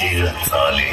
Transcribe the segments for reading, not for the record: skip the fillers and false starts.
खेळ चाले.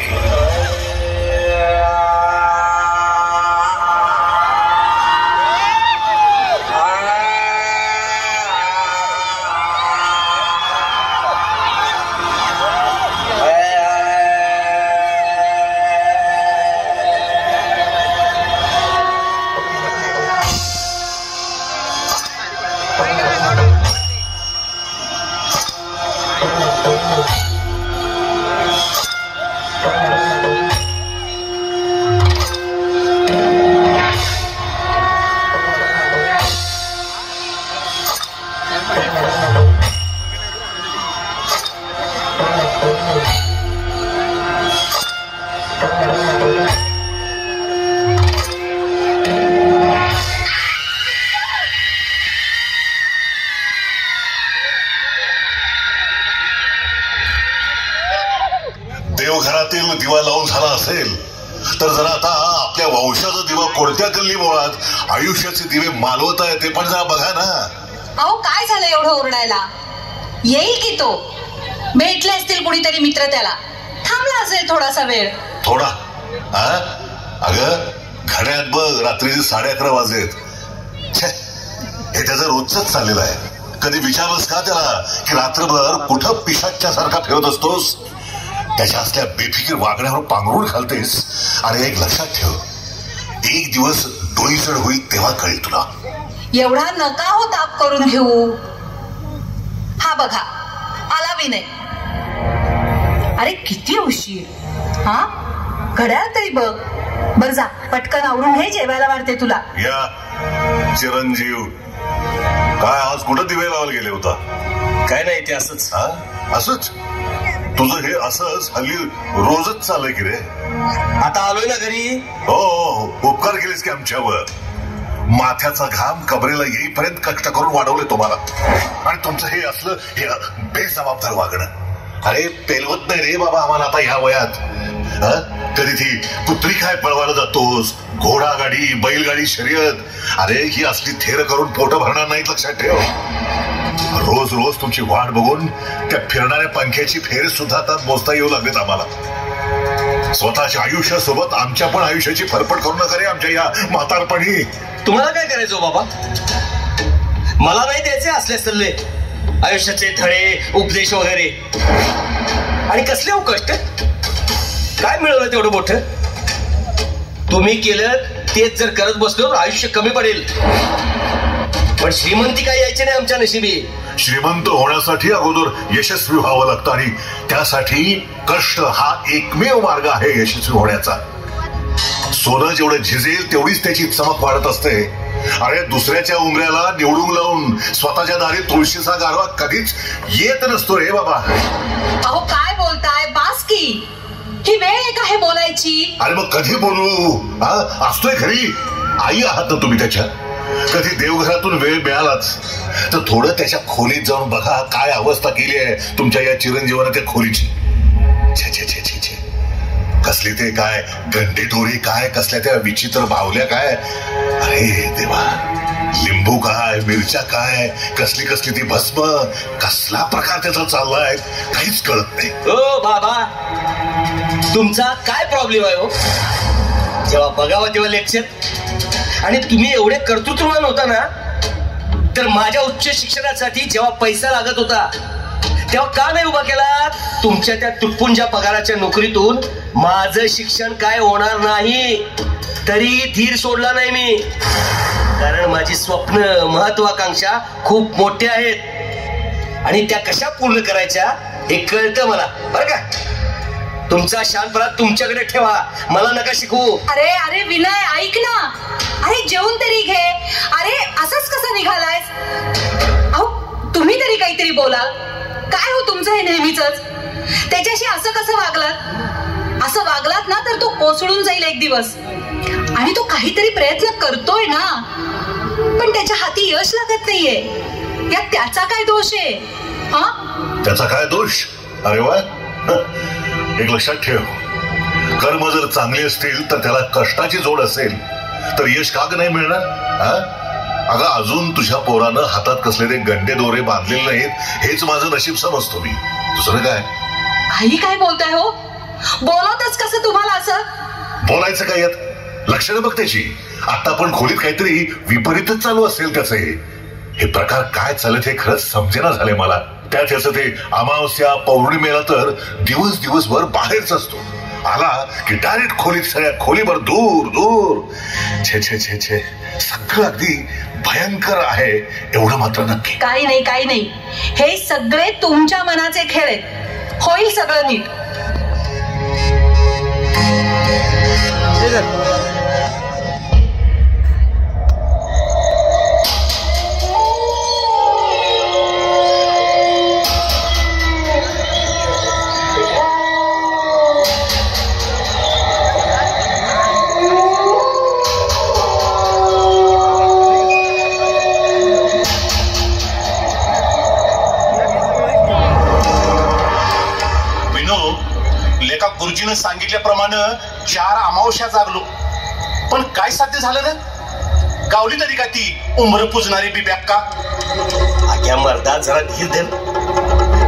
देवघरातील दिवा लावून झाला असेल तर जरा आता आपल्या वंशाचा दिवा कोणत्या गल्ली मुळात आयुष्याचे दिवे मालवत आहे ते पण जरा बघा ना. अहो काय झालं एवढं ओरडायला? येईल की तो, भेटले असतील कुणीतरी मित्र त्याला, थांबला असेल थोडासा वेळ. थोडा? अगं घड्यात बघ रात्रीचे 11:30 वाजलेत. हे त्याचं रोजच चाललेलं आहे. कधी विचारलंस का त्याला की रात्रभर कुठं पिशाच्या सारखा फिरत असतोस? त्याच्या असल्या बेफिकीर वागण्यावर पांघरून घालतेस. आणि एक लक्षात ठेव, एक दिवस डोईचढ होईल तेव्हा कळेल तुला. एवढा नका हो ताप करून घेऊ. हा बघा आला विनय. अरे किती उशीर. हा घड्याळ तरी बघ. बर जा पटकन आवरून घे, जेवायला वाढते तुला. या चिरंजीव, काय आज कुठं दिवे लावायला गेले होता? काय नाही ते असंच. असंच? तुझं हे असंच हल्ली रोजच चाललंय की रे? आता आलोय ना घरी. हो उपकार केलेस की आमच्यावर. माथ्याचा घाम कबरेला येईपर्यंत कष्ट करून वाढवले तुम्हाला, आणि तुमचं हे असलं हे बेजबाबदार वागणं. अरे पेलवत नाही रे बाबा आम्हाला आता ह्या वयात. कधी ती कुत्री काय पळवायला जातोस, घोडा गाडी बैलगाडी शर्यत. अरे ही असली थेर करून पोट भरणार नाहीत, लक्षात ठेव. रोज रोज तुमची वाट बघून त्या फिरणाऱ्या पंख्याची फेर सुद्धा आता मोजता येऊ लागलेत आम्हाला. स्वतःच्या आयुष्यासोबत आमच्या पण आयुष्याची फरफट करू नका रे आमच्या या म्हातारपणी. तुम्हाला काय करायचं बाबा? मला नाही द्यायचे असले सल्ले, आयुष्याचे धडे उपदेश वगैरे. आणि कसले हो कष्ट? काय मिळवलं तेवढं मोठं? तुम्ही केलं तेच जर करत बसलो आयुष्य कमी पडेल. पण श्रीमंती काय यायची नाही आमच्या नशिबी. श्रीमंत होण्यासाठी अगोदर यशस्वी व्हावं लागतं, आणि त्यासाठी कष्ट हा एकमेव मार्ग आहे यशस्वी होण्याचा. सोनं जेवढं झिजेल तेवढीच त्याची चमक वाढत असते. अरे दुसऱ्याच्या उंबऱ्याला निवडून लावून स्वतःच्या दारी तुळशीचा गारवा कधीच येत नसतो रे बाबा. अहो काय बोलताय? बास की, ही वेळ आहे का हे बोलायची? अरे मग कधी बोलू? असतोय घरी. आई आहात ना तुम्ही त्याच्या. कधी देवघरातून वेळ मिळालाच तर थोडं त्याच्या खोलीत जाऊन बघा काय अवस्था केली आहे तुमच्या या चिरंजीवानं त्या खोलीची. छे छे छे छे छे, कसली ते काय गंडे दोरी, काय कसल्या त्या विचित्र बावल्या काय. अरे देवा, लिंबू काय, मिरच्या काय, कसली कसली ती भस्म, कसला प्रकार त्याचा चाललाय काहीच कळत नाही. ओ बाबा, तुमचा काय प्रॉब्लेम आहे हो? जेव्हा बघावं तेव्हा लेक्चर. आणि तुम्ही एवढे कर्तृत्ववान होता ना, तर माझ्या उच्च शिक्षणासाठी जेव्हा पैसा लागत होता तेव्हा का नाही उभा केला? तुमच्या त्या तुटपुंजा पगाराच्या नोकरीतून माझं शिक्षण काय होणार नाही तरी धीर सोडला नाही मी. कारण माझी स्वप्न महत्वाकांक्षा खूप मोठ्या आहेत आणि त्या कशा पूर्ण करायच्या हे कळतं मला, बरं का? तुमचा शांतपणा तुमच्याकडे ठेवा, मला नका शिकवू. अरे अरे विनय ऐक ना. अरे जेवून तरी घे. अरे असंच कसं निघालायस? अहो तुम्ही तरी काहीतरी बोलाल. काय हो तुमचं हे नेहमीच? त्याच्याशी असं कसं वागलात? असं वागलात ना तर तो कोसळून जाईल एक दिवस. आणि तो काहीतरी प्रयत्न करतोय ना, पण त्याच्या हाती यश लागत नाहीये. यात त्याचा काय दोष आहे? त्याचा काय दोष? अरे वा, एक लक्षात ठेव, कर्म जर चांगले असतील तर त्याला कष्टाची जोड असेल तर यश का नाही मिळणार? अगं अजून तुझ्या पोरानं हातात कसले ते गंडे दोरे बांधलेले नाहीत हेच माझं नशीब समजतो मी, दुसरं काय. काही काय बोलताय हो? बोलवतच कसं तुम्हाला असं? बोलायचं काय यात? लक्षणं बघ त्याची. आता पण खोलीत काहीतरी विपरीतच चालू असेल त्याचे. हे प्रकार काय चालत हे खरंच समजेना झाले मला. त्यात याचं ते अमावस्या पौर्णिमेला तर दिवसभर बाहेरच असतो. आला की डायरेक्ट खोलीत, सगळ्या खोलीभर दूर दूर. छे छे छे छे, सगळं अगदी भयंकर आहे एवढं मात्र नक्की. काही नाही, हे सगळे तुमच्या मनाचे खेळ आहेत. होईल सगळं नीट. गुरुजीनं सांगितल्याप्रमाणे 4 अमावस्या जागलो, पण काय साध्य झालं ना? गावली तरी का ती उमर पुजणारी बिब्याक्का? आग्या मर्दा, जरा धीर धर.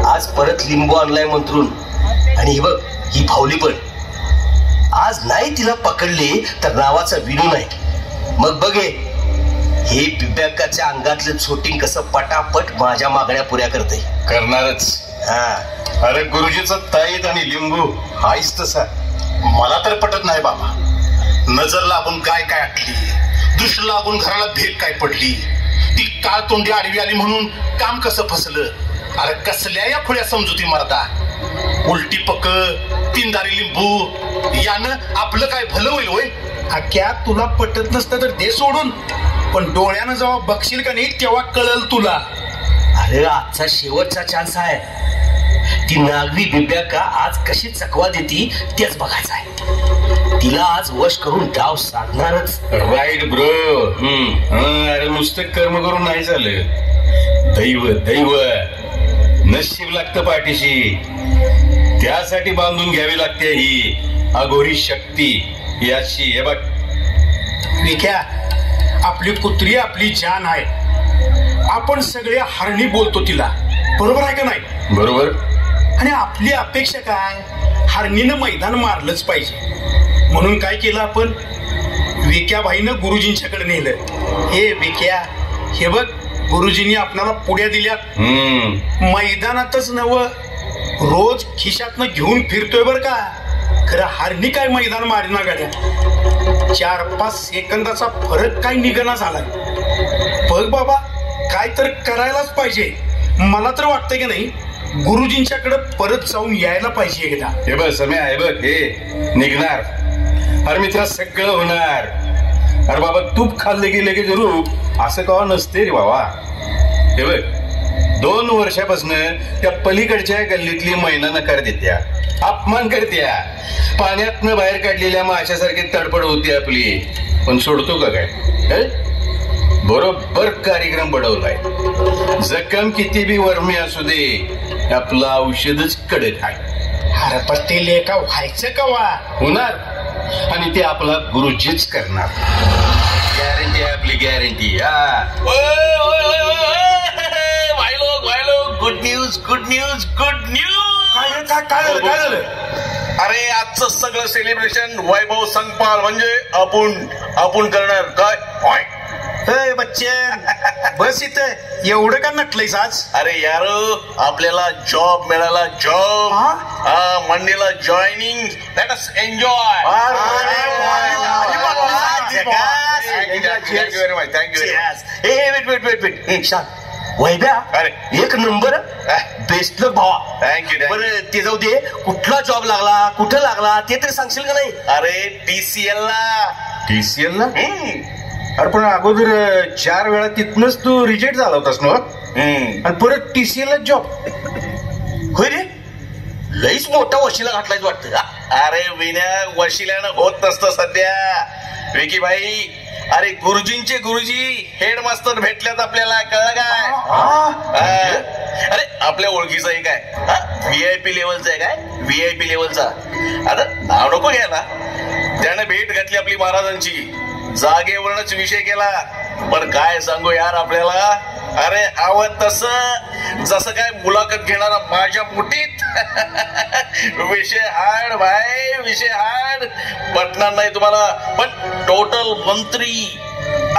आज परत लिंबू आणलाय मंत्रून. आणि ही बघ, ही फावली पण आज नाही तिला पकडले तर नावाचा विनू नाही. मग बघे हे बिब्याक्काच्या अंगातलं छोटिंग कसं पटापट माझ्या मागण्या पुऱ्या करते. करणारच. अरे गुरुजीचं ताईत आणि लिंबू हायच तसा. मला तर पटत नाही बाबा. नजर लागून काय काय आटली, दृष्ट लागून घराला भेट काय पडली, ती काळ तोंडी आडवी आली म्हणून काम कसं फसलं. अरे कसल्या या खुल्या समजुती मर्दा. उलटी पक, 3 दारी लिंबू यानं आपलं काय भलं होईल होय? अख्या तुला पटत नसतं तर दे सोडून, पण डोळ्यानं जेव्हा बघशील का नाही तेव्हा कळल तुला. अरे आजचा शेवटचा चान्स आहे. ती नागवी बिब्याक्का आज कशी चकवा देती तेच बघायचं आहे. तिला आज वश करून डाव साधणारच. Right bro. अरे नुसतं कर्म करून नाही झालं. दैव नशीब लागतं पाठीशी. त्यासाठी बांधून घ्यावी लागते ही अघोरी शक्ती याची. हे बघ विख्या, आपली कुत्री आपली जान आहे. आपण सगळे हरणी बोलतो तिला, बरोबर आहे का नाही? बरोबर. आणि आपली अपेक्षा काय? हरणीनं मैदान मारलंच पाहिजे. म्हणून काय केलं आपण? विक्याबाईनं गुरुजींच्याकडे नेलं. हे विक्या, हे बघ गुरुजींनी आपल्याला पुड्या दिल्यात. मैदानातच नव, रोज खिशातनं घेऊन फिरतोय बर का. खरं हरणी काय मैदान मारिना गाड्या. 4-5 सेकंदाचा फरक काय निघणा झालाय. बघ बाबा, काय तर करायलाच पाहिजे. मला तर वाटतंय की नाही गुरुजींच्याकडे परत जाऊन यायला पाहिजे एकदा. हे बघ सम्या, हे बघ हे निघणार. अरे मित्रा सगळं होणार. अरे बाबा तूप खाल्ले गेले की जरूर असं कवा नसते रे बाबा. हे बघ 2 वर्षापासून त्या पलीकडच्या गल्लीतली मैना नकार देत्या, अपमान करत्या, पाण्यातनं बाहेर काढलेल्या माशासारखी तडपड होती आपली. पण सोडतो का काय? बरोबर कार्यक्रम बडवलाय. जखम किती बी वर्मी असू दे, आपलं औषधच कडक आहे. अरे पण ते लेखा व्हायचं कवा? होणार. आणि ते आपला गुरुजीच करणार. गॅरंटी आहे आपली, गॅरंटी. Good news. काय झालं? अरे आजचं सगळं सेलिब्रेशन वैभव संगपाल म्हणजे आपण करणार. काय बच्चन बस इथं एवढं का नटलंयस आज? अरे यार, आपल्याला जॉब मिळाला. जॉब मंडेला joining. Let us enjoy. Thank you very much. Vaibhya, अरे एक नंबर. बेस्ट लक भावा. थँक्यू. बरं ते जाऊ दे, कुठला जॉब लागला, कुठं लागला ते तरी सांगशील का नाही? अरे TCL ला. TCL ला? अरे पण अगोदर 4 वेळा तिथनच तू रिजेक्ट झाला होतास ना. आणि परत TCL ला जॉब? होय रे, लईच मोठा वशिला घातलाय वाटतं. अरे विनय, वशिल्यानं होत नसतं सध्या. विकी भाई, अरे गुरुजींचे गुरुजी हेडमास्टर भेटल्यात आपल्याला. कळलं काय? अरे आपल्या ओळखीचं आहे काय, VIP लेवलचा आहे काय, VIP लेवलचा. आता नाव नको घ्यायला. त्यानं भेट घातली आपली महाराजांची. जागेवरच विषय केला. पण काय सांगू यार, आपल्याला अरे हवं तसं, जसं काय मुलाखत घेणारा माझ्या मुठीत. विषय हाड भाई, विषय हाड. पटणार नाही तुम्हाला, पण टोटल मंत्री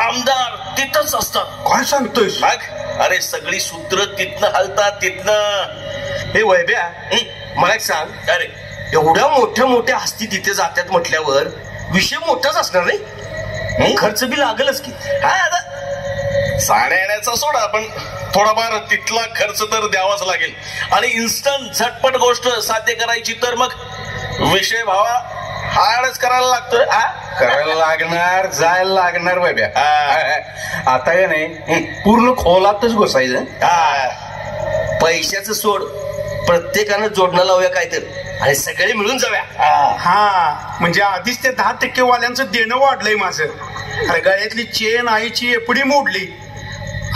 आमदार तिथंच असतात. काय सांगतोय? मग अरे सगळी सूत्र तिथनं हलतात, तिथनं. हे वैभ्या, मला एक सांग, अरे एवढ्या मोठ्या मोठ्या हस्ती तिथे जातात म्हटल्यावर विषय मोठाच असणार नाही? खर्च बी लागलच की. हा, आता साड्या येण्याचा सोडा, पण थोडाफार तिथला खर्च तर द्यावाच लागेल. आणि इन्स्टंट झटपट गोष्ट साध्य करायची तर मग विषय भावा हाडच करायला लागतोय. करायला लागणार, जायला लागणार बाब्या. आता का नाही पूर्ण खोलातच घुसायचं. पैशाचं सोड, प्रत्येकानं जोडणं लावूया काय तर, आणि सगळे मिळून जाऊया. हा, म्हणजे आधीच ते 10% वाल्यांचं देणं वाढलंय माझं. अरे गळ्यातली चेन आईची एपडी मोडली,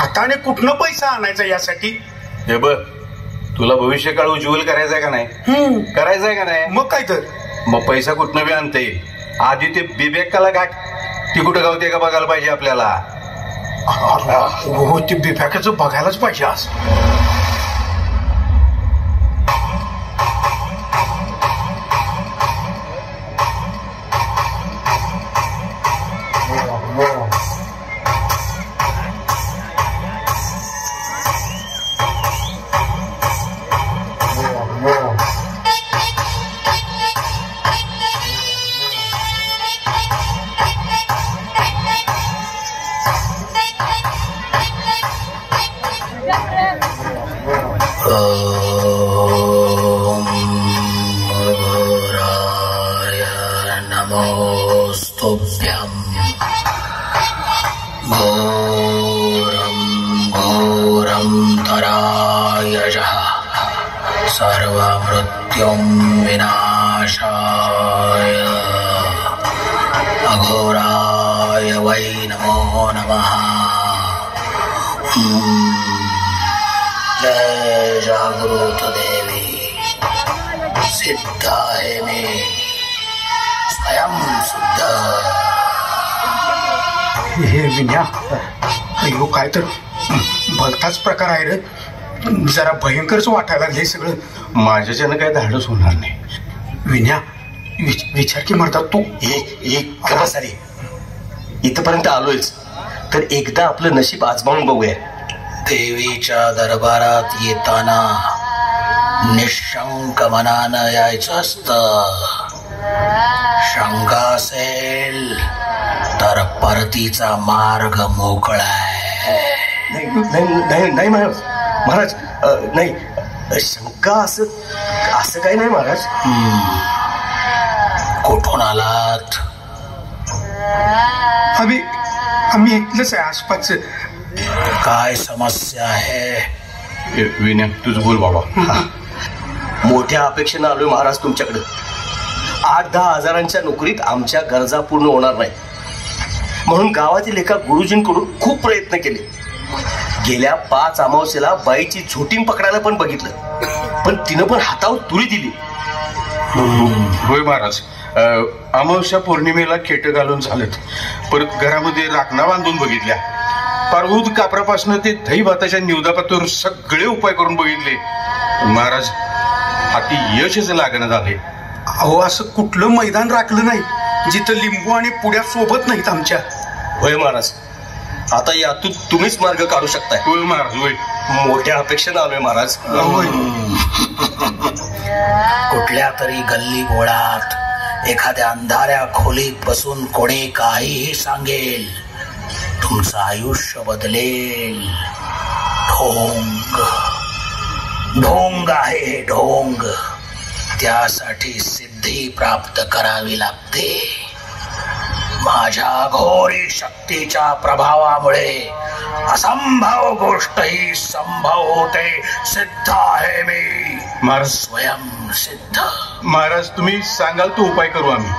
आता आणि कुठनं पैसा आणायचा यासाठी? हे बघ, तुला भविष्य काळ उज्ज्वल करायचंय का नाही? करायचंय का नाही? मग काय तर. मग पैसा कुठनं बी आणता येईल. आधी ते बिबेकाला गाठ, ती कुठं गावते का बघायला पाहिजे आपल्याला. हो, ते बिफॅकाचं बघायलाच पाहिजे आज. सर्वमृत्युं विनाशाय अघोराय वै नमो नमः. जय जागृत देवी, सिद्ध आहे मी स्वयं शुद्ध. हे विन्या, अयो काय तर भलताच प्रकार आहे रे. जरा भयंकरच वाटायला लागले सगळं. माझ्याच्यानं काय धाडस होणार नाही. विन्या, विचार की म्हणतात तू. सारी इथपर्यंत आलोयच, तर एकदा आपलं नशीब आजमावून बघूया. देवीच्या दरबारात येताना निशंक मनानं यायचं असतं. शंका असेल तर परतीचा मार्ग मोकळा आहे. नाही महाराज, नाही शंका असं काही नाही महाराज. कुठून आलात? आम्ही इथलंच आहे आसपास. काय समस्या आहे? विनय, तुझं बोल बाबा. मोठ्या अपेक्षेनं आलोय महाराज तुमच्याकडे. 8-10 हजारांच्या नोकरीत आमच्या गरजा पूर्ण होणार नाही, म्हणून गावातील एका गुरुजींकडून खूप प्रयत्न केले. गेल्या 5 अमावस्येला बाईची झोटीम पकडायला पण बघितलं, पण तिनं पण हातावर तुरी दिली. होय महाराज, अमावस्या पौर्णिमेला खेट घालून झालेत. परत घरामध्ये राखणा बांधून बघितल्या. पारऊद कापरापासून ते दही भाताच्या निवदापातूर सगळे उपाय करून बघितले. महाराज, हाती यशच लागणं झाले. अहो, असं कुठलं मैदान राखलं नाही जिथं लिंबू आणि पुड्या सोबत नाहीत आमच्या. होय महाराज, आता यातून तुम्हीच मार्ग काढू शकताय. होय महाराज, होय. मोठ्या अपेक्षेनं आलोय महाराज. कुठल्या तरी गल्ली बोळात एखाद्या अंधाऱ्या खोलीत बसून कोणी काहीही सांगेल, तुमचं आयुष्य बदलेल. ढोंग ढोंग आहे हे ढोंग. त्यासाठी सिद्धी प्राप्त करावी लागते. माझ्या घोरी शक्तीच्या प्रभावामुळे असंभव गोष्टही संभव होते. सिद्ध आहे मी महाराज. स्वयं सिद्ध. महाराज, तुम्ही सांगाल तो उपाय करू आम्ही.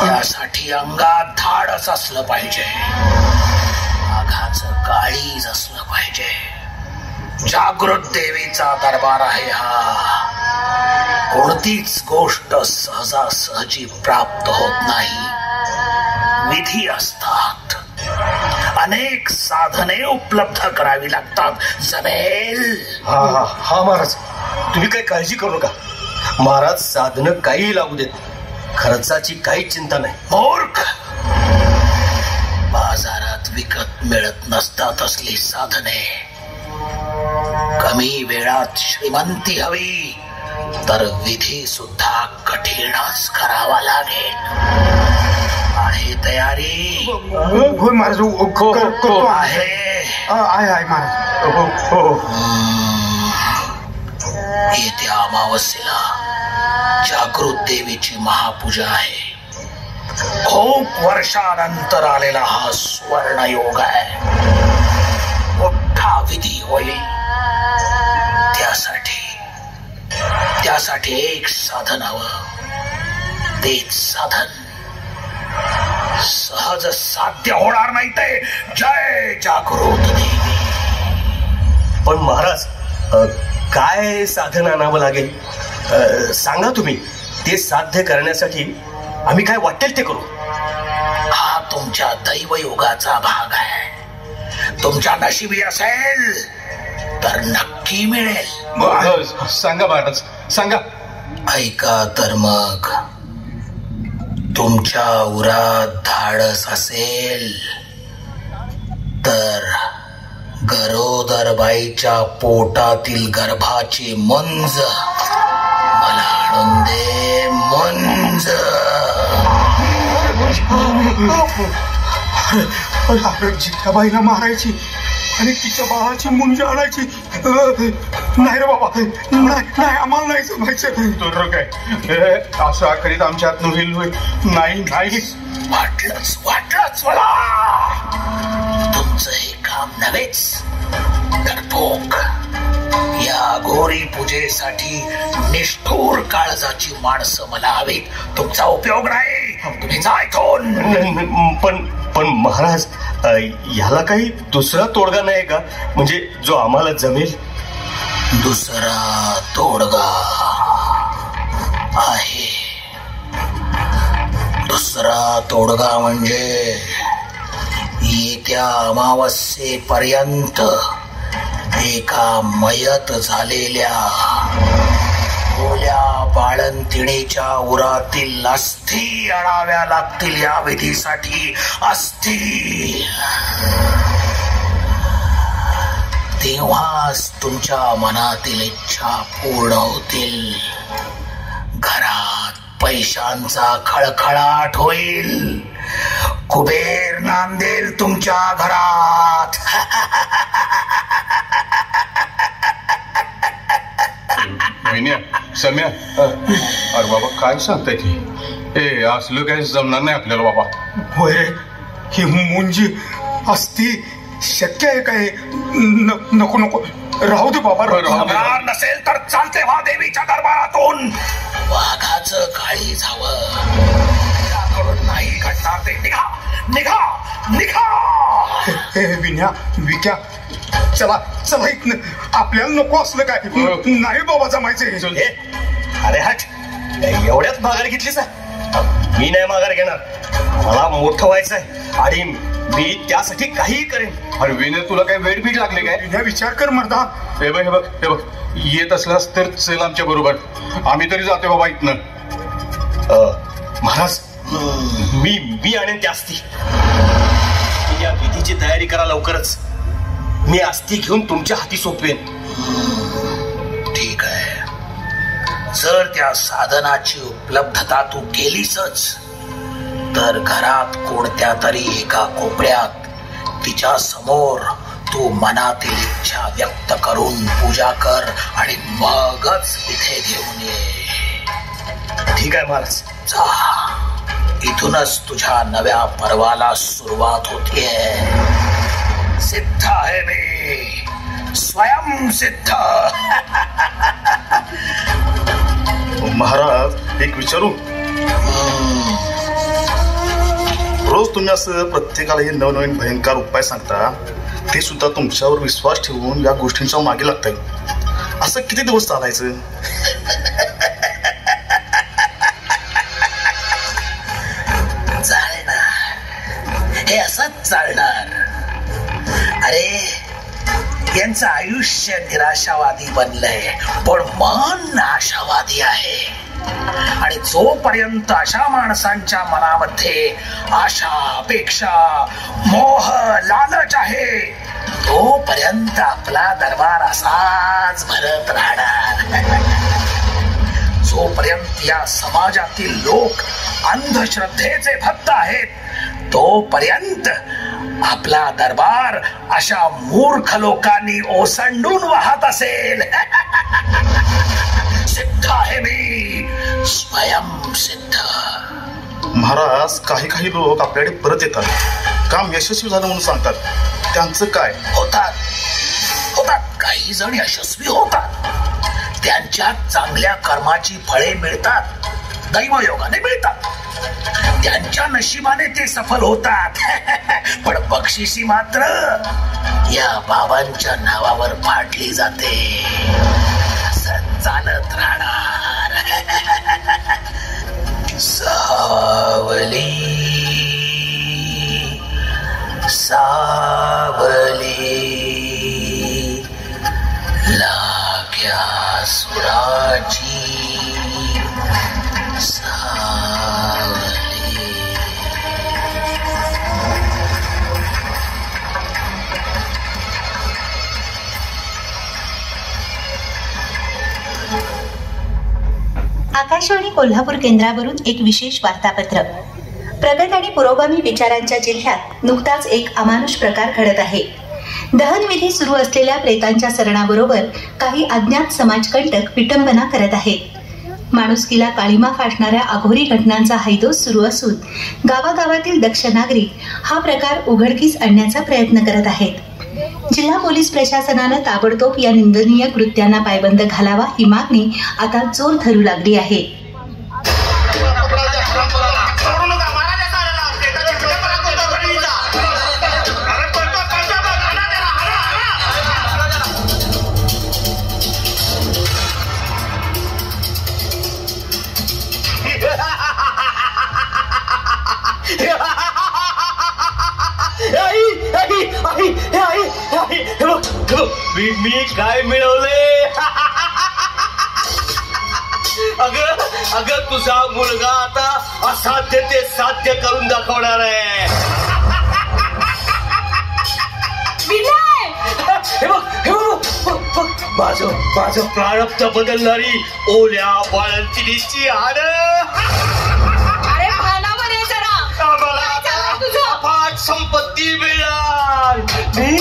यासाठी अंगात धाडस असलं पाहिजे, वाघाचं काळीज असलं पाहिजे. जागृत देवीचा दरबार आहे हा. कोणतीच गोष्ट सहजासहजी प्राप्त होत नाही. विधी असतात, अनेक साधने उपलब्ध करावी लागतात. जमेल? हा महाराज, तुम्ही काही काळजी करू नका. महाराज साधनं काहीही लागू देत, खर्चाची काही चिंता नाही. मूर्ख, बाजारात विकत मिळत नसतात असली साधने. कमी वेळात श्रीमंती हवी तर विधी सुद्धा कठीणच करावा लागेल. आहे तयारी? होय महाराज, करतो आहे. आहे महाराज. येत्या अमावस्येला जागृत देवीची महापूजा आहे. खूप वर्षानंतर आलेला हा सुवर्ण योग आहे. मोठा विधी होईल. त्यासाठी एक साधन हवं. तेच साधन सहज साध्य होणार नाही. ते जय जागृत देवी. पण महाराज, काय साधन आणावं लागेल सांगा तुम्ही. ते साध्य करण्यासाठी आम्ही काय वाटेल ते करू. हा तुमच्या दैवयोगाचा भाग आहे. तुमच्या नशिबी असेल तर नक्की मिळेल. सांगा महाराज, सांगा. ऐका तर मग. तुमच्या उरात धाडस असेल तर गरोदर बाईच्या पोटातील गर्भाची मुंज मला आणून दे. मुंज. जिठाबाईला मारायची आणि तिच्या बाळाची मुंज आणायची. नाही रे बाबा, नाही, आम्हाला नाही जमायचं. तर काय असं आखरीत आमच्या हात होईल? नाही. वाटलंच मला. तुमचं हे काम नव्हेच तर भोग. या घोरी पूजेसाठी निष्ठूर काळजाची माणसं मला हवीत. तुमचा उपयोग नाही. तुम्ही जा इथून. पण महाराज, ह्याला काही दुसरा तोडगा नाही का, म्हणजे जो आम्हाला जमेल? दुसरा तोडगा आहे. दुसरा तोडगा म्हणजे येत्या अमावस्येपर्यंत एका मयत झालेल्या ओल्या बाळंतिणीच्या उरातील अस्थी आणाव्या लागतील. या विधीसाठी अस्थी. तेव्हाच तुमच्या मनातील इच्छा पूर्ण होतील. घरात पैशांचा खळखळाट होईल. कुबेर नांदेल तुमच्या घरात. सम्या, अरे बाबा काय सांगताय की? असलं काही जमणार नाही आपल्याला बाबा. होय रे, ही मुंजी असती शक्य आहे काय? नको, राहू दे बाबा. जमणार नसेल तर चालते व्हा देवीच्या दरबारातून. वाघाचं काळी जावं. नाही घडणार ते. निघा. विक्या, चला इथनं. आपल्याला नको असलं काय. नाही बाबा जमायचं. अरे हट, एवढ्याच माघार घेतलीस? मी नाही माघार घेणार. मला मोठं व्हायचंय आणि मी त्यासाठी काहीही करेन. अरे विनय, तुला काय वेळ बीट लागले काय? विचार कर मर्दा. हे बघ, येत असलास तर चल आमच्या बरोबर. आम्ही तरी जातोय बाबा इथनं. महाराज, मी आणेन त्या अस्थी. या विधीची तयारी करा लवकरच. मी अस्थी घेऊन तुमच्या हाती सोपवेन. ठीक आहे. जर त्या साधनाची उपलब्धता तू केलीसच तर घरात कोणत्या तरी एका कोपऱ्यात तिच्या समोर तू मनातील इच्छा व्यक्त करून पूजा कर आणि मगच इथे घेऊन ये. ठीक आहे महाराज. जा. इथूनच तुझ्या नव्या पर्वाला सुरुवात होतीये. सिद्ध आहे मी, स्वयंसिद्ध. महाराज, एक विचारू? रोज तुम्ही असं प्रत्येकाला हे नवनवीन भयंकर उपाय सांगता, ते सुद्धा तुमच्यावर विश्वास ठेवून या गोष्टींच्या मागे लागताय. असं किती दिवस चालायचं? चालणार, हे असंच चालणार. त्यांचं आयुष्य निराशावादी बनलंय, पण मन आशावादी आहे. आणि जोपर्यंत अशा माणसांच्या मनामध्ये आशा, अपेक्षा, मोह, लालच आहे, तोपर्यंत आपला दरबार असाच भरत राहणार. जोपर्यंत या समाजातील लोक अंधश्रद्धेचे भक्त आहेत, तोपर्यंत आपला दरबार अशा मूर्ख लोकांनी ओसंडून वाहत असेल. सिद्ध आहे मी, स्वयंसिद्ध. महाराज, काही लोक आपल्याकडे परत येतात, काम यशस्वी झालं म्हणून सांगतात. त्यांचं काय? होतात. काही जण यशस्वी होतात, त्यांच्या चांगल्या कर्माची फळे मिळतात, दैवयोगाने मिळतात, त्यांच्या नशिबाने ते सफल होतात. पण बक्षिसी मात्र या बाबांच्या नावावर फाटली जाते. असं चालत राहणार. सावली लाग्या सुराची सावली. आकाशवाणी कोल्हापूर केंद्रावरून एक विशेष वार्तापत्र. प्रगत आणि पुरोगामी विचारांच्या जिल्ह्यात नुकताच एक अमानुष प्रकार घडत आहे. दहनविधी सुरू असलेल्या प्रेतांच्या सरणाबरोबर काही अज्ञात समाजकंटक विटंबना करत आहेत. माणुसकीला काळीमा फासणाऱ्या अघोरी घटनांचा हैदोस सुरू असून गावागावातील दक्ष नागरिक हा प्रकार उघडकीस आणण्याचा प्रयत्न करत आहेत. जिल्हा पोलीस प्रशासनानं ताबडतोब या निंदनीय कृत्यांना पायबंद घालावा ही मागणी आता जोर धरू लागली आहे. मी काय मिळवले? अगं तुझा मुलगा आता असाध्य ते साध्य करून दाखवणार आहे. माझं प्रारब्ध बदलणारी ओल्या बाळंतिणीची हाड. अरे भानावर आहे जरा. अफाट संपत्ती मिळणार. मी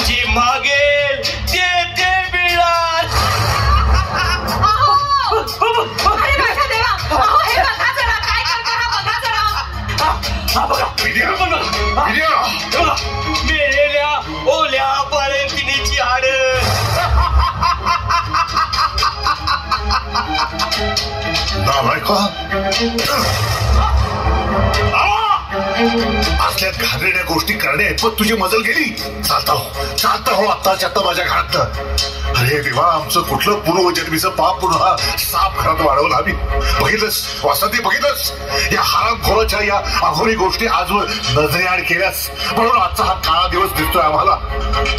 जे मागेल ते मिळणार. अरे माझ्या देवा, अहो हे बघा जरा, काय करतो हा बघा जरा. मेलेल्या ओल्या बाळंतिणीची हाड. असल्या घाणेरड्या गोष्टी करणे पण तुझी मजल गेली. चालता हो आत्ताच्या आत्ता माझ्या घरात. अरे देवा, आमचं कुठलं पूर्वजन्मीचं पाप पुन्हा साफ घरात वाढवलं आम्ही. बघितलंस वासंती, बघितलंस या हरामखोराच्या या अघोरी गोष्टी आजवर नजरेआड केल्यास, म्हणून आजचा हा काळा दिवस दिसतोय आम्हाला.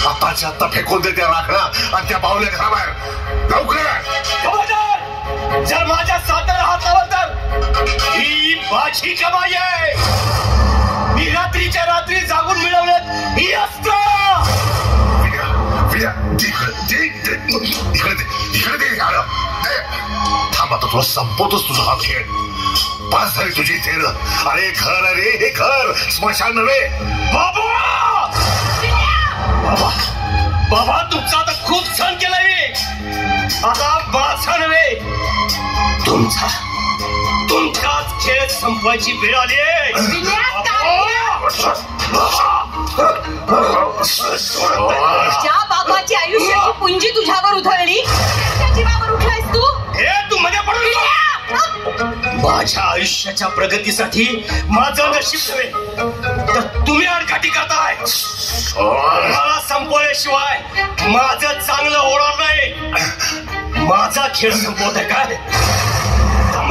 आत्ताच्या आत्ता फेकून दे त्या राखणा आणि त्या बावल्या घराबाहेर लवकर. जर माझ्या सातारा हातावर तर ही माझी कमाई आहे. मी रात्रीच्या रात्री जागून मिळवलं ही अस्त्र. थांबा, तुला संपवतोच तुझा हा खेळ. पास झाली तुझी थेर. अरे घर, अरे हे घर स्मशान नव्हे. बाबा तुमचा आता खूप सण केलाय मी. आता माझा नव्हे, तुमचाच खेळ संपवायची वेळ आली आहे. ज्या बाबाची आयुष्याची पुंजी तुझ्यावर उधळली त्या जीवावर उठलायस तू. हे तू मध्ये पडून माझ्या आयुष्याच्या प्रगतीसाठी माझं नशीब नव्हे तर तुम्ही आडकाठी करताय. मला संपवल्याशिवाय माझं चांगलं होणार नाही. माझा खेळ संपवत आहे काय?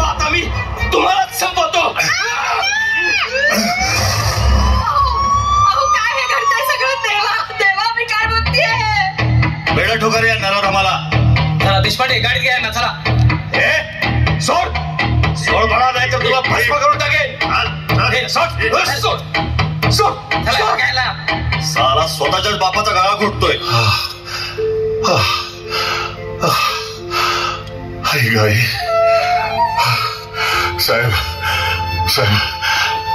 आता मी तुम्हालाच संपवतो. अहो काय हे घडतंय सगळं? देवा, मी काय बोलतेय? साला स्वतःच्याच बापाचा गाळा घोटतोय. आई साहेब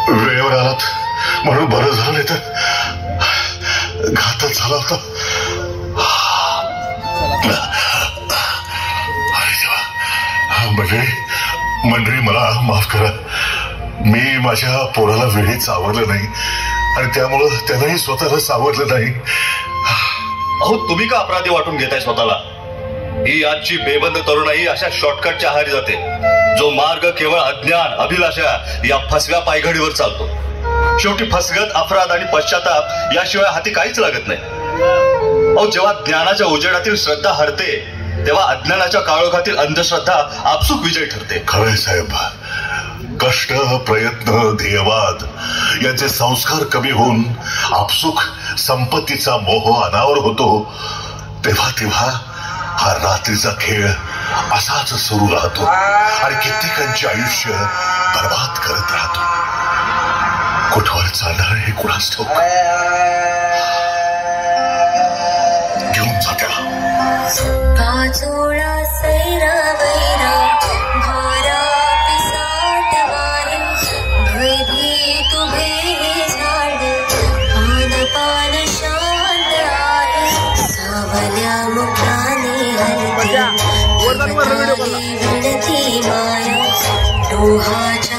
वेळेवर आलात म्हणून बरं झालं, नाही तर घातच झाला होता. मंडळी मला माफ करा. मी माझ्या पोराला वेळेत सावरलं नाही आणि त्यामुळं त्यानंही स्वतःला सावरलं नाही. अहो तुम्ही का अपराधी वाटून घेताय स्वतःला? ही आजची बेबंद तरुणाई अशा शॉर्टकटच्या आहारी जाते, जो मार्ग केवळ अज्ञान अभिलाषा या फसव्या पायघडीवर चालतो. शेवटी फसगत, अपराध आणि पश्चाताप याशिवाय हाती काहीच लागत नाही. अहो जेव्हा ज्ञानाच्या उजेडातील श्रद्धा हरते, तेव्हा अज्ञानाच्या काळोखातील अंधश्रद्धा आपसूक विजय ठरते. खरंय साहेब, कष्ट, प्रयत्न, ध्येयवाद यांचे संस्कार कमी होऊन आपसूक संपत्तीचा मोह अनावर होतो, तेव्हा हा रात्रीचा खेळ असाच सुरू राहतो आणि कित्येकांचे आयुष्य बर्बाद करत राहतो. कुठवर चालणार हे कुणास ठाऊक. घेऊन जा त्याला. काजोळा सैरा वैरा भारा पिसाट वारे भयभीत उभे झाड पान पान शांत आहे सावल्या मुखाने हलते विनती माया डोहाच्या